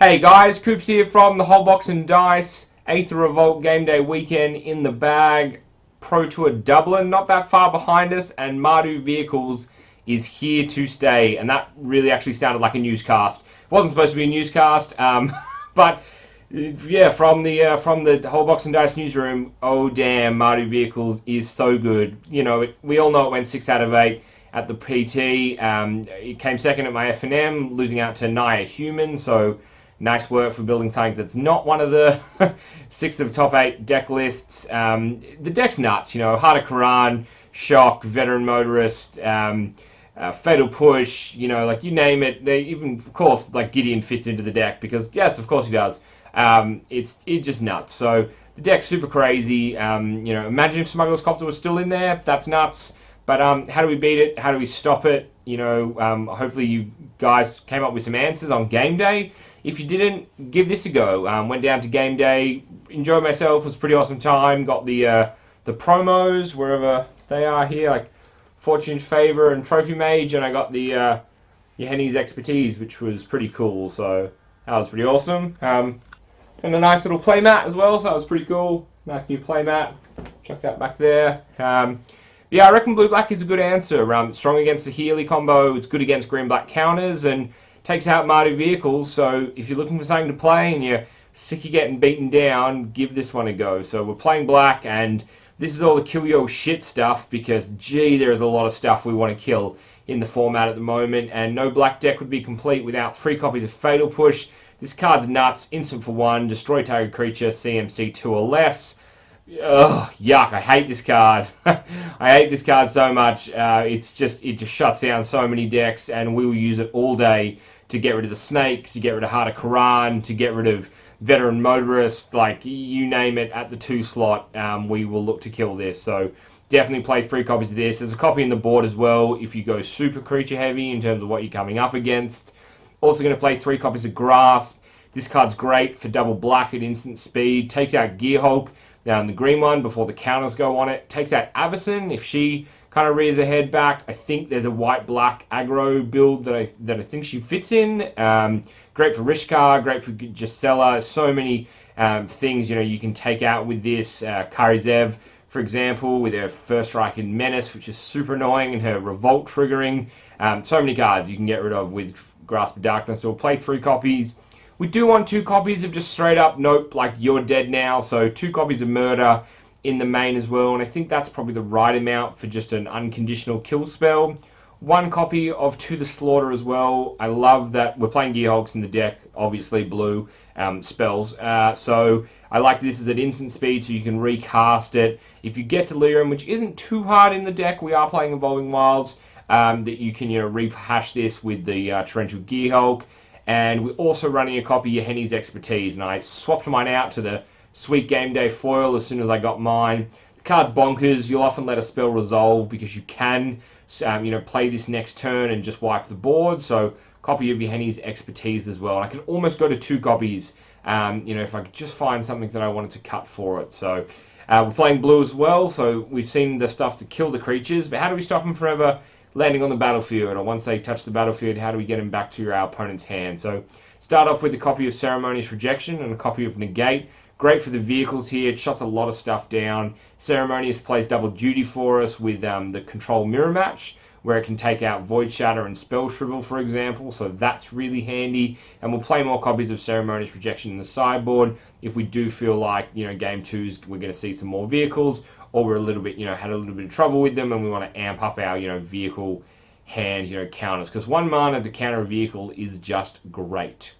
Hey guys, Coops here from the Whole Box and Dice. Aether Revolt game day weekend in the bag. Pro Tour Dublin not that far behind us, and Mardu Vehicles is here to stay. And that really actually sounded like a newscast. It wasn't supposed to be a newscast, but yeah, from the Whole Box and Dice newsroom. Oh damn, Mardu Vehicles is so good. You know, we all know it went 6 out of 8 at the PT. It came second at my F&M, losing out to Naya Human. So nice work for building something that's not one of the 6 of top 8 deck lists. The deck's nuts, you know, Heart of Quran, Shock, Veteran Motorist, Fatal Push, you know, like you name it. They even, of course, like Gideon fits into the deck because, yes, of course he does. It's just nuts. So the deck's super crazy. You know, imagine if Smuggler's Copter was still in there. That's nuts. But how do we beat it? How do we stop it? You know, hopefully you guys came up with some answers on game day. If you didn't, give this a go. Went down to game day, enjoyed myself. It was a pretty awesome time. Got the promos wherever they are here, like Fortune's Favor and Trophy Mage, and I got the Henny's Expertise, which was pretty cool. So that was pretty awesome. And a nice little playmat as well. So that was pretty cool. Nice new playmat. Chuck that back there. Yeah, I reckon blue-black is a good answer. Strong against the Healy combo. It's good against green-black counters, and takes out Mardu Vehicles. So if you're looking for something to play and you're sick of getting beaten down, give this one a go. So we're playing black, and this is all the kill your shit stuff because, gee, there's a lot of stuff we want to kill in the format at the moment, and no black deck would be complete without 3 copies of Fatal Push. This card's nuts. Instant for 1. Destroy target creature, CMC 2 or less. Ugh, yuck, I hate this card. I hate this card so much. It just shuts down so many decks, and we will use it all day to get rid of the snakes, to get rid of Heart of Quran, to get rid of Veteran Motorist, like you name it at the 2 slot, we will look to kill this. So definitely play 3 copies of this. There's a copy in the board as well if you go super creature heavy in terms of what you're coming up against. Also going to play 3 copies of Grasp. This card's great for double black at instant speed. Takes out Gearhulk. Now, in the green one, before the counters go on it, takes out Avacyn if she kind of rears her head back. I think there's a white-black aggro build that I think she fits in. Great for Rishkar, great for Gisela. So many things, you know, you can take out with this. Karizev, for example, with her First Strike and Menace, which is super annoying, and her Revolt triggering. So many cards you can get rid of with Grasp of Darkness. So we'll play 3 copies. We do want 2 copies of just straight up, nope, like you're dead now. So 2 copies of Murder in the main as well. And I think that's probably the right amount for just an unconditional kill spell. 1 copy of To the Slaughter as well. I love that we're playing Gearhulks in the deck, obviously blue spells. So I like this as an instant speed so you can recast it. If you get Delirium, which isn't too hard in the deck, we are playing Evolving Wilds, that you can, you know, rehash this with the Torrential Gearhulk. And we're also running a copy of Henny's Expertise, and I swapped mine out to the Sweet Game Day foil as soon as I got mine. The card's bonkers. You'll often let a spell resolve because you can, you know, play this next turn and just wipe the board. So, copy of your Henny's Expertise as well. And I can almost go to 2 copies, you know, if I could just find something that I wanted to cut for it. So, we're playing blue as well. So we've seen the stuff to kill the creatures, but how do we stop them forever landing on the battlefield, or once they touch the battlefield, how do we get them back to our opponent's hand? So start off with a copy of Ceremonious Rejection and a copy of Negate. Great for the vehicles here. It shuts a lot of stuff down. Ceremonious plays double duty for us with the Control Mirror Match, where it can take out Void Shatter and Spell Shrivel, for example. So that's really handy. And we'll play more copies of Ceremonious Rejection in the sideboard if we do feel like, you know, game 2's we're going to see some more vehicles, or we're a little bit, you know, had a little bit of trouble with them and we want to amp up our, you know, vehicle hand, you know, counters. Because 1 mana to counter a vehicle is just great.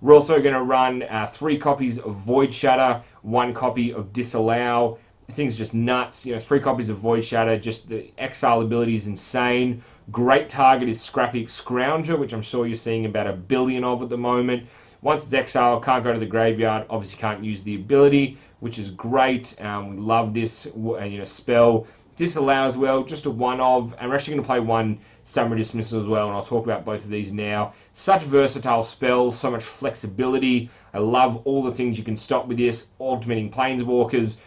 We're also going to run 3 copies of Void Shatter, 1 copy of Disallow. The thing's just nuts. You know, 3 copies of Void Shatter, just the exile ability is insane. Great target is Scrappy Scrounger, which I'm sure you're seeing about 1 billion of at the moment. Once it's exiled, can't go to the graveyard, obviously can't use the ability, which is great. We love this, you know, spell. Disallow as well, just a 1 of, and we're actually going to play 1 Summary Dismissal as well, and I'll talk about both of these now. Such versatile spell, so much flexibility. I love all the things you can stop with this. Ultimating Planeswalkers,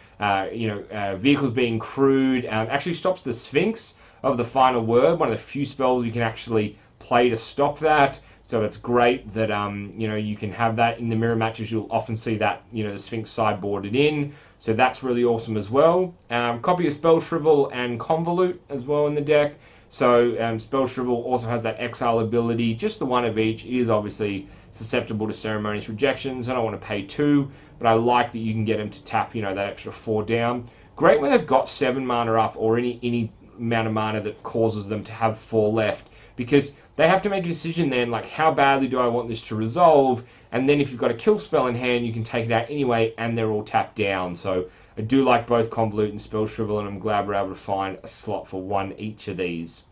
you know, vehicles being crewed. Actually stops the Sphinx of the Final Word, one of the few spells you can actually play to stop that. So it's great that you can have that in the mirror matches. You'll often see that the Sphinx sideboarded in, so that's really awesome as well. Copy of Spell Shrivel and Convolute as well in the deck. So Spell Shrivel also has that exile ability, just the one of each. It is obviously susceptible to ceremonious rejections. I don't want to pay 2, but I like that you can get them to tap that extra 4 down. Great when they've got 7 mana up, or any amount of mana that causes them to have 4 left, because they have to make a decision then, like, how badly do I want this to resolve? And then if you've got a kill spell in hand, you can take it out anyway, and they're all tapped down. So I do like both Convolute and Spell Shrivel, and I'm glad we're able to find a slot for one each of these.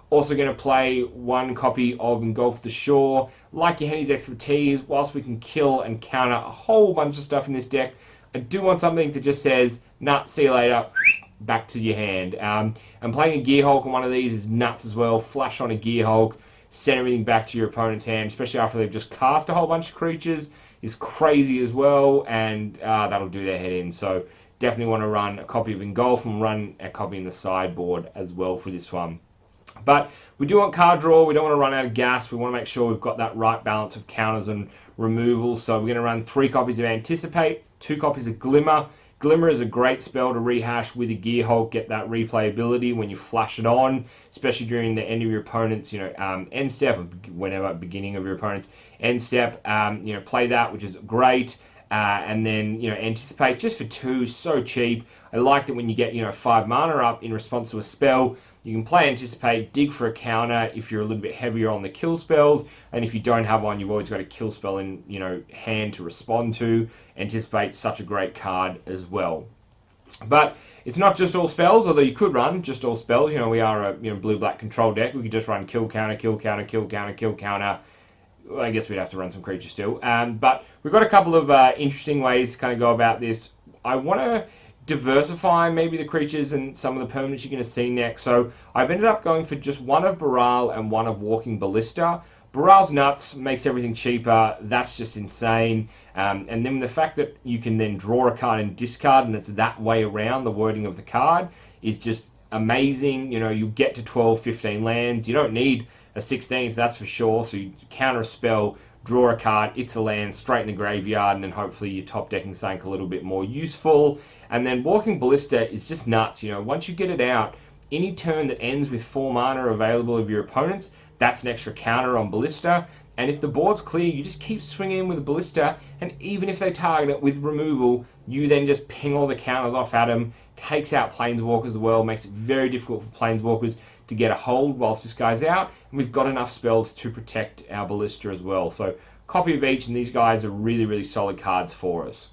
Also going to play 1 copy of Engulf the Shore. Like your Henny's Expertise, whilst we can kill and counter a whole bunch of stuff in this deck, I do want something that just says, nah, see you later, back to your hand. And playing a Gearhulk on one of these is nuts as well. Flash on a Gearhulk, send everything back to your opponent's hand, especially after they've just cast a whole bunch of creatures, is crazy as well, and that'll do their head in. So definitely want to run a copy of Engulf and run a copy in the sideboard as well for this one. But we do want card draw. We don't want to run out of gas. We want to make sure we've got that right balance of counters and removal. So we're going to run 3 copies of Anticipate, 2 copies of Glimmer. Glimmer is a great spell to rehash with a Gearhulk, get that replayability when you flash it on, especially during the end of your opponent's, end step, or whenever, beginning of your opponent's end step. Play that, which is great. And then, Anticipate just for 2, so cheap. I like that when you get, 5 mana up in response to a spell, you can play Anticipate, dig for a counter if you're a little bit heavier on the kill spells, and if you don't have one, you've always got a kill spell in, hand to respond to. Anticipate's such a great card as well. But it's not just all spells, although you could run just all spells. We are a blue-black control deck. We could just run kill counter, kill counter, kill counter, kill counter. Well, I guess we'd have to run some creatures still. But we've got a couple of interesting ways to kind of go about this. I want to diversify maybe the creatures and some of the permanents you're going to see next. So I've ended up going for just 1 of Baral and 1 of Walking Ballista. Baral's nuts, makes everything cheaper. That's just insane. And then the fact that you can then draw a card and discard, and it's that way around, the wording of the card, is just amazing. You get to 12, 15 lands. You don't need a 16th, that's for sure. So you counter a spell, draw a card, it's a land, straight in the graveyard, and then hopefully you're top decking something a little bit more useful. And then Walking Ballista is just nuts. Once you get it out, any turn that ends with 4 mana available of your opponents, that's an extra counter on Ballista. And if the board's clear, you just keep swinging in with a Ballista, and even if they target it with removal, you then just ping all the counters off at them, takes out Planeswalkers as well, makes it very difficult for Planeswalkers to get a hold whilst this guy's out, and we've got enough spells to protect our Ballista as well. So copy of each, and these guys are really, really solid cards for us.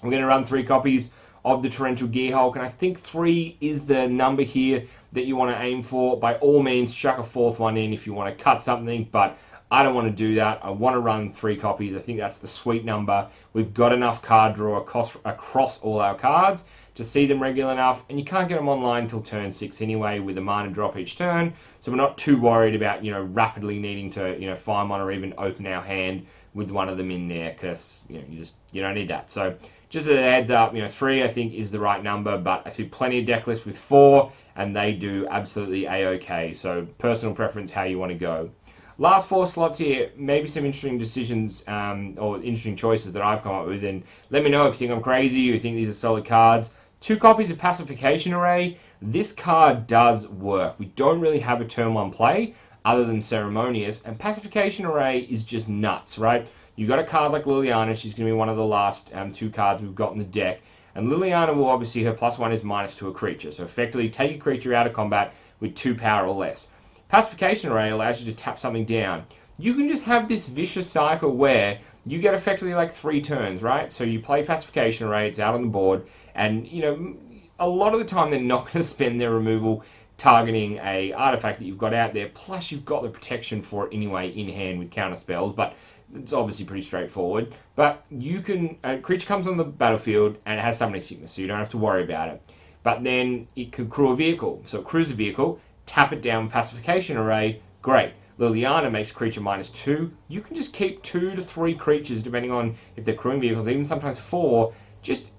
We're going to run 3 copies of the Torrential Gearhulk, and I think 3 is the number here that you want to aim for. By all means, chuck a 4th one in if you want to cut something, but I don't want to do that. I want to run 3 copies. I think that's the sweet number. We've got enough card draw across all our cards to see them regular enough, and you can't get them online until turn 6 anyway with a mana drop each turn, so we're not too worried about rapidly needing to find one or even open our hand with one of them in there, because you don't need that. So just as a heads up, 3 I think is the right number, but I see plenty of deck lists with 4, and they do absolutely a-okay. So personal preference, how you want to go. Last 4 slots here, maybe some interesting decisions or interesting choices that I've come up with, and let me know if you think I'm crazy or you think these are solid cards. 2 copies of Pacification Array. This card does work. We don't really have a turn 1 play other than Ceremonious, and Pacification Array is just nuts, right? You got a card like Liliana. She's going to be one of the last 2 cards we've got in the deck, and Liliana will obviously, her +1 is -2 to a creature, so effectively take a creature out of combat with 2 power or less. Pacification Array allows you to tap something down. You can just have this vicious cycle where you get effectively like 3 turns, right? So you play Pacification Array, it's out on the board, and a lot of the time they're not going to spend their removal targeting a artifact that you've got out there, plus you've got the protection for it anyway in hand with counter spells, but it's obviously pretty straightforward. But you can, a creature comes on the battlefield and it has summoning sickness, so you don't have to worry about it. But then it could crew a vehicle, so it crews a vehicle, tap it down with Pacification Array, great. Liliana makes creature -2. You can just keep 2 to 3 creatures, depending on if they're crewing vehicles, even sometimes 4, just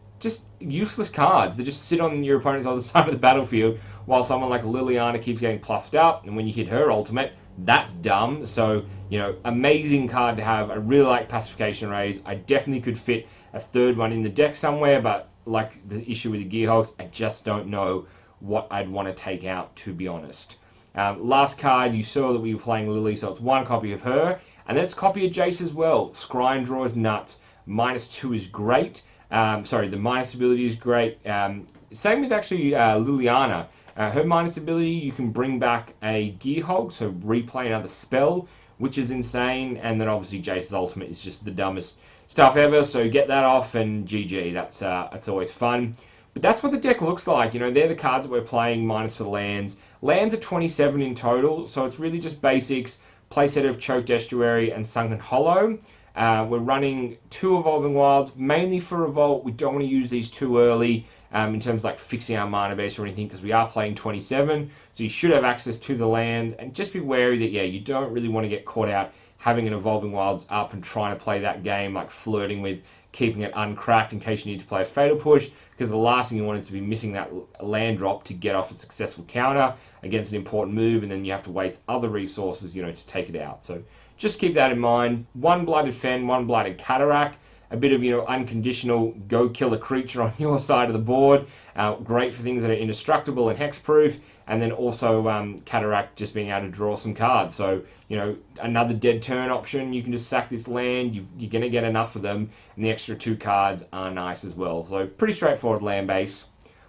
useless cards that just sit on your opponent's other side of the battlefield while someone like Liliana keeps getting plussed up, and when you hit her ultimate, That's dumb. So, you know, amazing card to have. I really like Pacification Arrays. I definitely could fit a third one in the deck somewhere, but like the issue with the Gearhogs, I just don't know what I'd want to take out, to be honest. Last card, you saw that we were playing Lily, so it's one copy of her, and that's a copy of Jace as well. Scry and Draw is nuts. -2 is great. Sorry, the minus ability is great. Same with actually Liliana. Her minus ability, you can bring back a Gearhog, so replay another spell, which is insane. And then obviously Jace's ultimate is just the dumbest stuff ever, so get that off and GG. That's always fun. But that's what the deck looks like. You know, they're the cards that we're playing minus the lands. Lands are 27 in total, so it's really just basics. Playset of Choked Estuary and Sunken Hollow. We're running 2 Evolving Wilds, mainly for Revolt. We don't want to use these too early in terms of like fixing our mana base or anything, because we are playing 27, so you should have access to the lands. And just be wary that, yeah, you don't really want to get caught out having an Evolving Wilds up and trying to play that game, like flirting with keeping it uncracked in case you need to play a Fatal Push, because the last thing you want is to be missing that land drop to get off a successful counter against an important move, and then you have to waste other resources, you know, to take it out. So just keep that in mind. 1 Blighted Fen, 1 Blighted Cataract, a bit of, you know, unconditional go kill a creature on your side of the board. Great for things that are indestructible and hexproof, and then also Cataract just being able to draw some cards. So, you know, another dead turn option. You can just sack this land. You're going to get enough of them, and the extra 2 cards are nice as well. So pretty straightforward land base.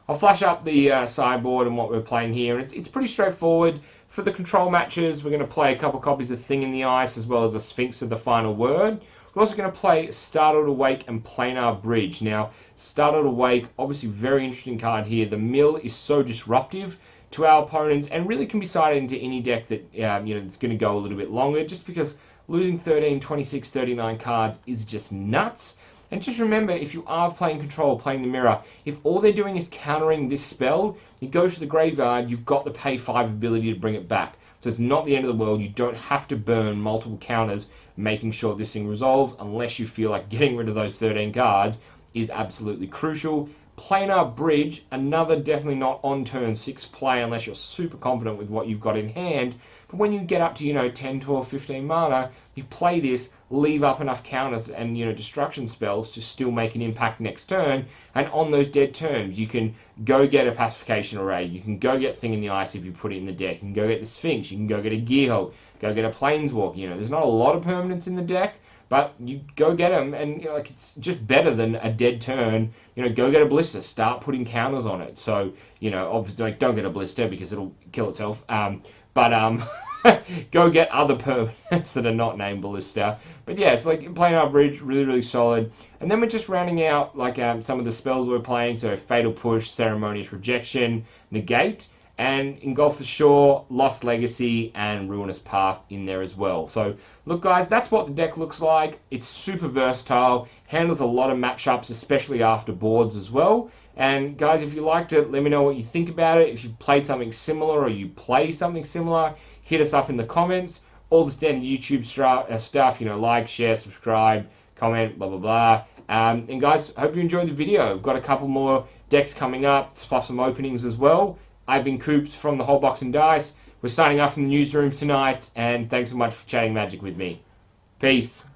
I'll flash up the sideboard and what we're playing here, and it's pretty straightforward. For the control matches, we're going to play a couple copies of Thing in the Ice as well as a Sphinx of the Final Word. We're also going to play Startled Awake and Planar Bridge. Now, Startled Awake, obviously very interesting card here. The mill is so disruptive to our opponents and really can be sided into any deck that you know, it's going to go a little bit longer, just because losing 13, 26, 39 cards is just nuts. And just remember, if you are playing Control, playing the Mirror, if all they're doing is countering this spell, it goes to the graveyard, you've got the pay 5 ability to bring it back. So it's not the end of the world. You don't have to burn multiple counters making sure this thing resolves, unless you feel like getting rid of those 13 cards is absolutely crucial. Planar Bridge, another definitely not on turn 6 play unless you're super confident with what you've got in hand. But when you get up to, you know, 10, 12, 15 mana, you play this, leave up enough counters and, you know, destruction spells to still make an impact next turn. And on those dead turns, you can go get a Pacification Array. You can go get Thing in the Ice if you put it in the deck. You can go get the Sphinx. You can go get a Gearhog. Go get a Planeswalker. You know, there's not a lot of permanents in the deck, but you go get them, and, you know, like, it's just better than a dead turn. You know, go get a Blister. Start putting counters on it. So, you know, obviously, like, don't get a Blister because it'll kill itself. Go get other permanents that are not named Ballista. But yeah, it's like Planar Bridge, really, really solid. And then we're just rounding out like some of the spells we're playing. So Fatal Push, Ceremonious Rejection, Negate, and Engulf the Shore, Lost Legacy, and Ruinous Path in there as well. So look, guys, that's what the deck looks like. It's super versatile, handles a lot of matchups, especially after boards as well. And guys, if you liked it, let me know what you think about it. If you played something similar or you play something similar, hit us up in the comments. All the standard YouTube stuff, you know, like, share, subscribe, comment, blah, blah, blah. And guys, hope you enjoyed the video. I've got a couple more decks coming up, plus some openings as well. I've been Coops from the Whole Box and Dice. We're signing off from the newsroom tonight, and thanks so much for chatting Magic with me. Peace.